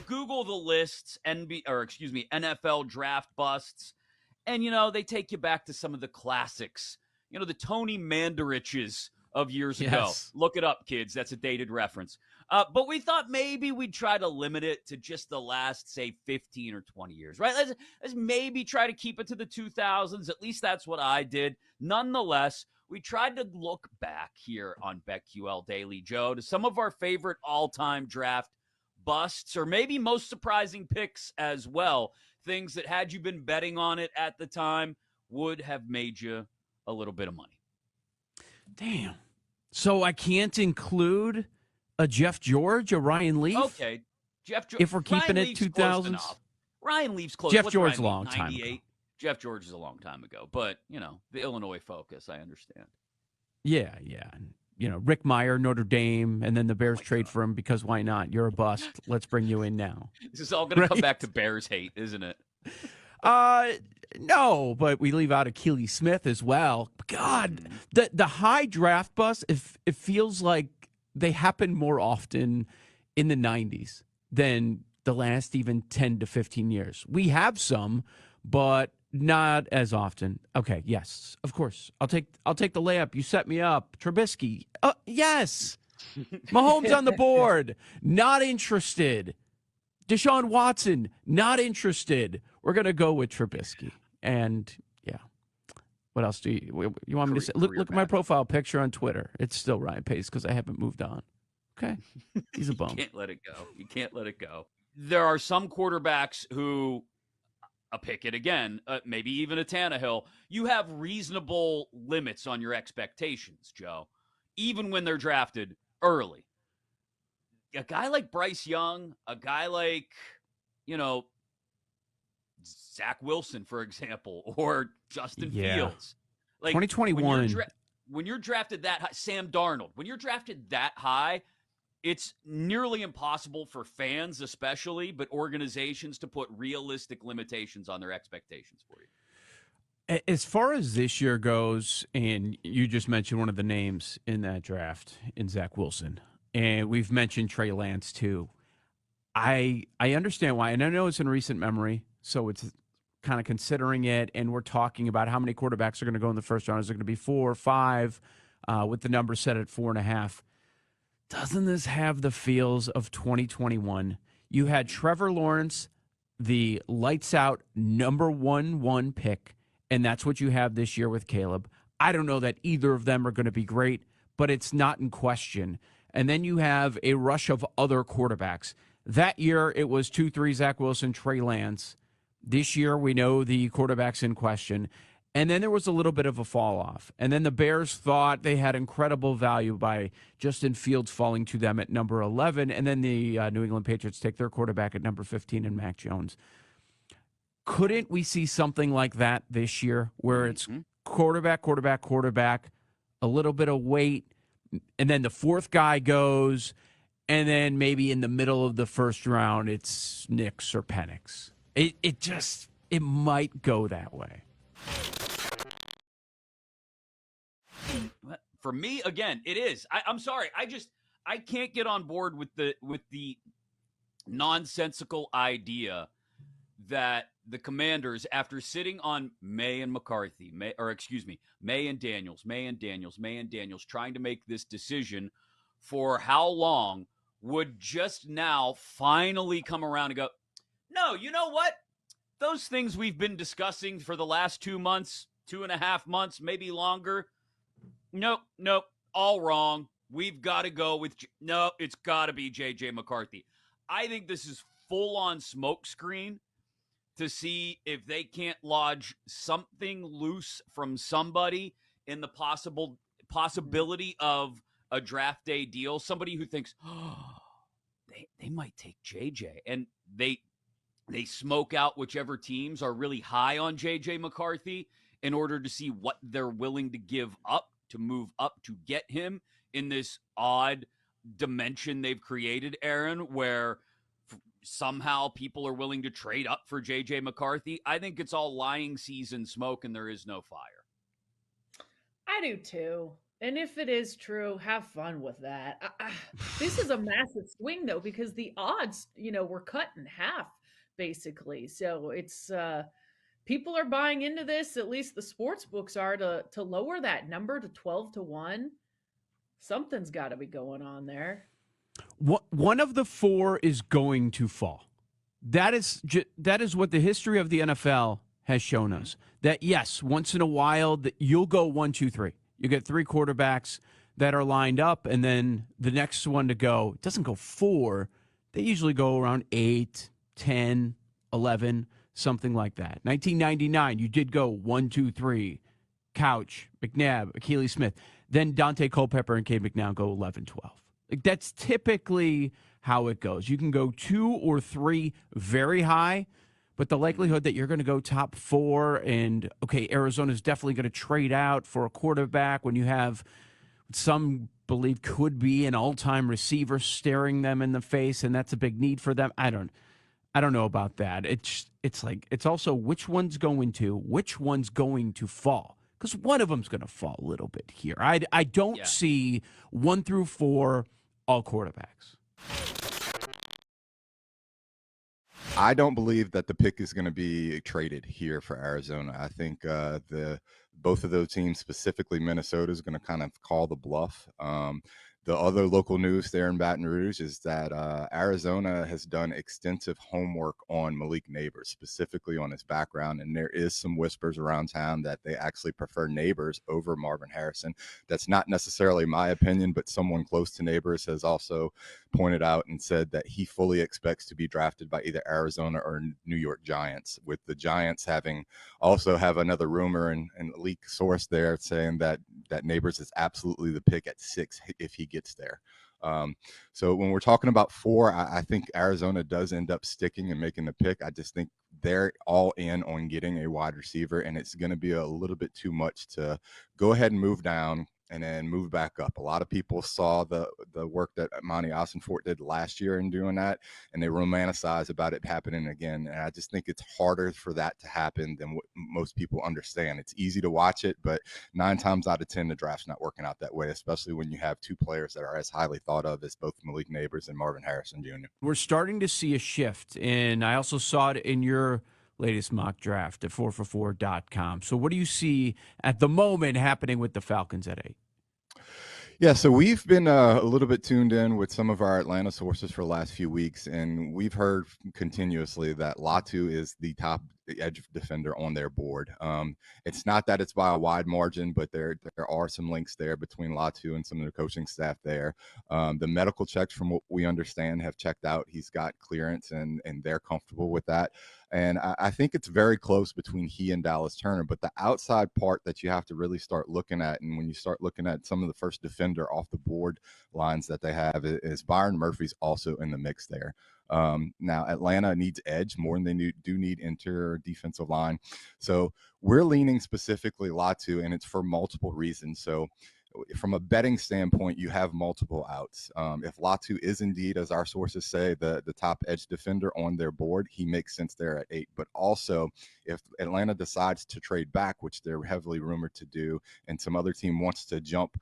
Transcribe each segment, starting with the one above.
Google the lists, NFL draft busts, and, they take you back to some of the classics. The Tony Mandariches of years ago. Look it up, kids. That's a dated reference. But we thought maybe we'd try to limit it to just the last, say, 15 or 20 years, right? Let's maybe try to keep it to the 2000s. At least that's what I did. Nonetheless, we tried to look back here on BetQL Daily, Joe, to some of our favorite all-time draft busts, or maybe most surprising picks as well. Things that, had you been betting on it at the time, would have made you a little bit of money. Damn. So I can't include a Jeff George, a Ryan Leaf? Okay. Jeff George. If we're keeping it 2000s? Ryan Leaf's close. Jeff George is a long time ago. Jeff George is a long time ago. But, the Illinois focus, I understand. Yeah. Rick Meyer, Notre Dame, and then the Bears trade for him because why not? You're a bust. Let's bring you in now. This is all going to come back to Bears hate, isn't it? No, but we leave out Achilles Smith as well. God, the high draft bust, it feels like they happen more often in the 90s than the last even 10 to 15 years. We have some, but not as often. Okay, yes, of course. I'll take the layup. You set me up. Trubisky. Yes. Mahomes on the board. Not interested. Deshaun Watson. Not interested. We're going to go with Trubisky. And, yeah. What else do you want me to say? Look at my profile picture on Twitter. It's still Ryan Pace because I haven't moved on. Okay? He's a bum. You can't let it go. There are some quarterbacks who, a Pickett again, maybe even a Tannehill, you have reasonable limits on your expectations, Joe, even when they're drafted early. A guy like Bryce Young, a guy like, Zach Wilson, for example, or Justin Fields. Like 2021. When you're drafted that high, Sam Darnold, when you're drafted that high, it's nearly impossible for fans especially, but organizations to put realistic limitations on their expectations for you. As far as this year goes, and you just mentioned one of the names in that draft, in Zach Wilson, and we've mentioned Trey Lance too. I understand why, and I know it's in recent memory, so it's kind of considering it, and we're talking about how many quarterbacks are going to go in the first round. Is it going to be 4 or 5, with the number set at 4.5? Doesn't this have the feels of 2021? You had Trevor Lawrence, the lights-out number 1 pick, and that's what you have this year with Caleb. I don't know that either of them are going to be great, but it's not in question. And then you have a rush of other quarterbacks. That year, it was 2-3, Zach Wilson, Trey Lance. This year, we know the quarterbacks in question. And then there was a little bit of a fall off. And then the Bears thought they had incredible value by Justin Fields falling to them at number 11. And then the New England Patriots take their quarterback at number 15 and Mac Jones. Couldn't we see something like that this year where it's quarterback, a little bit of weight, and then the fourth guy goes, and then maybe in the middle of the first round, it's Nix or Penix. It might go that way. For me, again, it is. I'm sorry. I can't get on board with the nonsensical idea that the Commanders, after sitting on May and Daniels, trying to make this decision for how long, would just now finally come around and go, no, you know what? Those things we've been discussing for the last 2 months, 2.5 months, maybe longer. Nope, all wrong. We've got to go with, it's got to be J.J. McCarthy. I think this is full-on smokescreen to see if they can't lodge something loose from somebody in the possibility of a draft day deal. Somebody who thinks, they might take J.J. And they smoke out whichever teams are really high on J.J. McCarthy in order to see what they're willing to give up to move up to get him in this odd dimension they've created, Aaron, where somehow people are willing to trade up for J.J. McCarthy. I think it's all lying season smoke and there is no fire. I do too. And if it is true, have fun with that. This is a massive swing though, because the odds, were cut in half basically. So it's people are buying into this, at least the sports books are, to lower that number to 12 to 1. Something's got to be going on there. One of the four is going to fall. That is what the history of the NFL has shown Mm-hmm. us. That yes, once in a while that you'll go 1, 2, 3. You get three quarterbacks that are lined up, and then the next one to go doesn't go four. They usually go around 8, 10, 11, something like that. 1999, you did go 1, 2, 3. Couch, McNabb, Achilles Smith. Then Dante Culpepper and Cade McNown go 11, 12. Like that's typically how it goes. You can go 2 or 3 very high, but the Mm-hmm. likelihood that you're going to go top four and, okay, Arizona's definitely going to trade out for a quarterback when you have some believe could be an all-time receiver staring them in the face, and that's a big need for them. I don't know about that. It's like it's also which one's going to fall, because one of them's going to fall a little bit here. I don't Yeah. see 1 through 4 all quarterbacks. I don't believe that the pick is going to be traded here for Arizona. I think the both of those teams, specifically Minnesota, is going to kind of call the bluff. The other local news there in Baton Rouge is that Arizona has done extensive homework on Malik Neighbors, specifically on his background, and there is some whispers around town that they actually prefer Neighbors over Marvin Harrison. That's not necessarily my opinion, but someone close to Neighbors has also pointed out and said that he fully expects to be drafted by either Arizona or New York Giants, with the Giants having also have another rumor and leak source there saying that Neighbors is absolutely the pick at 6 if he gets there. So when we're talking about 4, I think Arizona does end up sticking and making the pick. I just think they're all in on getting a wide receiver, and it's going to be a little bit too much to go ahead and move down and then move back up. A lot of people saw the work that Monty Ossenfort did last year in doing that, and they romanticize about it happening again. And I just think it's harder for that to happen than what most people understand. It's easy to watch it, but 9 times out of 10, the draft's not working out that way, especially when you have two players that are as highly thought of as both Malik Neighbors and Marvin Harrison Jr. We're starting to see a shift, and I also saw it in your latest mock draft at 4for4.com. So what do you see at the moment happening with the Falcons at 8? Yeah, so we've been a little bit tuned in with some of our Atlanta sources for the last few weeks, and we've heard continuously that Latu is the top edge defender on their board. It's not that it's by a wide margin, but there are some links there between Latu and some of the coaching staff there. The medical checks, from what we understand, have checked out. He's got clearance, and they're comfortable with that. And I think it's very close between he and Dallas Turner. But the outside part that you have to really start looking at, and when you start looking at some of the first defender off the board lines that they have, is Byron Murphy's also in the mix there. Now, Atlanta needs edge more than they do need interior defensive line. So we're leaning specifically Latu, and it's for multiple reasons. So from a betting standpoint, you have multiple outs. If Latu is indeed, as our sources say, the top edge defender on their board, he makes sense there at 8. But also, if Atlanta decides to trade back, which they're heavily rumored to do, and some other team wants to jump,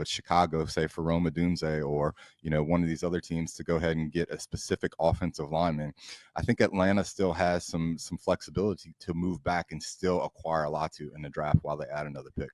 Chicago, say for Roma Dunze, or, one of these other teams to go ahead and get a specific offensive lineman, I think Atlanta still has some flexibility to move back and still acquire Latu in the draft while they add another pick.